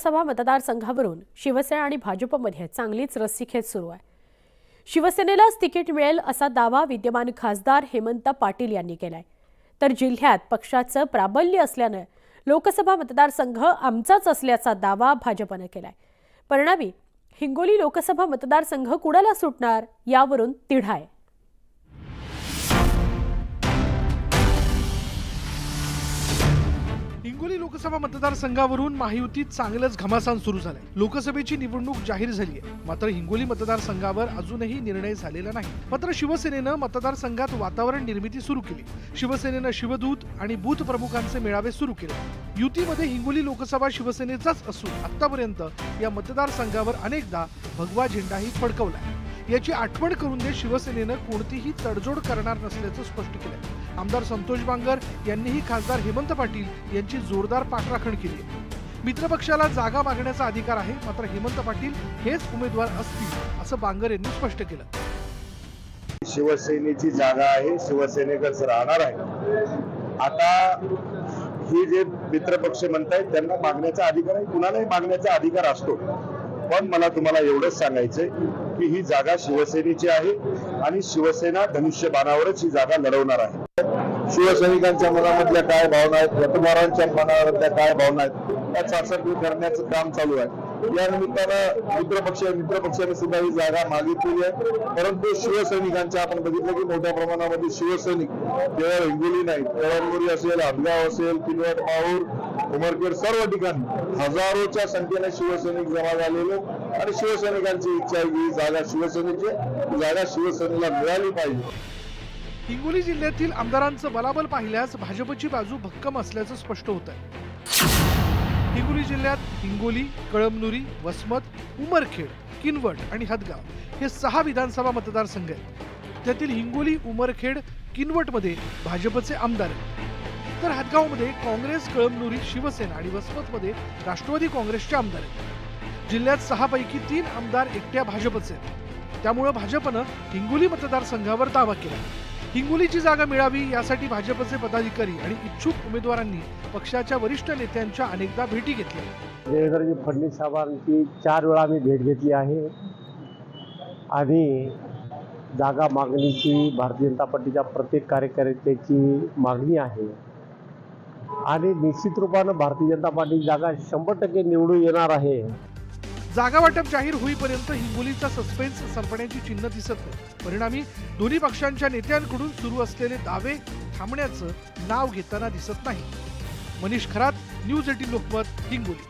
लोकसभा मतदारसंघावरून शिवसेना आणि भाजपमध्ये चांगलीच रस्सीखेच सुरू आहे। शिवसेनेलाच तिकीट मिळेल असा दावा विद्यमान खासदार हेमंत पाटील यांनी केलाय, तर जिल्ह्यात पक्षाचं प्राबल्य असल्याने लोकसभा मतदारसंघ आमचाच असल्याचा दावा भाजपने केलाय। परिणामी हिंगोली लोकसभा मतदारसंघ कुणाला सुटणार यावरून तिढा आहे। हिंगोली लोकसभा मतदारसंघावरून महायुतीत चांगलंच घमासान सुरू झालंय। लोकसभेची निवडणूक जाहीर झाली आहे, मात्र हिंगोली मतदारसंघावर अजूनही निर्णय झालेला नाही। मात्र शिवसेनेनं मतदारसंघात वातावरण निर्मिती सुरू केली। शिवसेनेनं शिवदूत आणि बूथ प्रमुखांचे मेळावे सुरू केले। युतीमध्ये हिंगोली लोकसभा शिवसेनेचाच असून आतापर्यंत या मतदारसंघावर अनेकदा भगवा झेंडाही फडकवलाय। याची आठवण करून देत शिवसेनेनं कोणतीही तडजोड करणार नसल्याचं स्पष्ट केलंय। आमदार संतोष बांगर यांनीही खासदार हेमंत पाटील यांची जोरदार पाठराखण केली आहे। मित्रपक्षाला जागा मागण्याचा अधिकार आहे, मात्र हेमंत पाटील हेच उमेदवार असतील असं बांगर यांनी स्पष्ट केलं। शिवसेनेची जागा आहे, शिवसेनेकच राहणार आहे। आता ही जे मित्रपक्ष म्हणतायत त्यांना मागण्याचा अधिकार आहे, कुणालाही मागण्याचा अधिकार असतो, पण मला तुम्हाला एवढंच सांगायचंय की ही जागा शिवसेनेची आहे आणि शिवसेना धनुष्यबाणावरच ही जागा लढवणार आहे। शिवसैनिकांच्या मनामधल्या काय भावना आहेत, मतदारांच्या मनामधल्या काय भावना आहेत, या चाचणी करण्याचं काम चालू आहे। या निमित्तानं मित्रपक्षाने सुद्धा ही जागा मागितलेली आहे, परंतु शिवसैनिकांच्या आपण बघितलं की मोठ्या प्रमाणामध्ये शिवसैनिक केवळ हिंगोली नाही, कळमनुरी असेल, हदगाव असेल, किनवट, माहूर, उमरखेड सर्व ठिकाणी हजारोच्या संख्येने शिवसैनिक जमा झालेले आणि शिवसैनिकांची इच्छा आहे की ही जागा शिवसेनेला मिळाली पाहिजे। हिंगोली जिल्ह्यातील आमदारांचं बलाबल पाहिल्यास भाजपची बाजू भक्कम असल्याचं स्पष्ट होत आहे। हिंगोली जिल्ह्यात हिंगोली, कळमनुरी, वसमत, उमरखेड, किनवट आणि हदगाव हे 6 विधानसभा मतदारसंघ आहेत। त्यातील हिंगोली, उमरखेड, किनवटमध्ये भाजपचे आमदार आहेत, तर हदगावमध्ये काँग्रेस, कळमनुरी शिवसेना आणि वसमतमध्ये राष्ट्रवादी काँग्रेसचे आमदार आहेत। जिल्ह्यात 6 पैकी 3 आमदार एकट्या भाजपचे आहेत। त्यामुळे भाजपनं हिंगोली मतदारसंघावर दावा केला। हिंगोलीची जागा मिळावी यासाठी भाजपचे पदाधिकारी आणि इच्छुक उमेदवारांनी पक्षाच्या वरिष्ठ नेत्यांच्या अनेकदा भेटी घेतल्या। देवेंद्रजी फडणवीस साहेबांची 4 वेळा मी भेट घेतली आहे आणि जागा मागणीची भारतीय जनता पार्टीच्या प्रत्येक कार्यकर्त्याची मागणी आहे आणि निश्चित रूपाने भारतीय जनता पार्टी जागा 100% निवडून येणार आहे। जागा वाटप जाहीर होईपर्यंत हिंगोलीचा सस्पेन्स संपण्याची चिन्ह दिसत नाही। परिणामी दोन्ही पक्षांच्या नेत्यांकडून सुरू असलेले दावे थांबण्याचं नाव घेताना दिसत नाही। मनीष खरात, न्यूज 18 लोकमत, हिंगोली।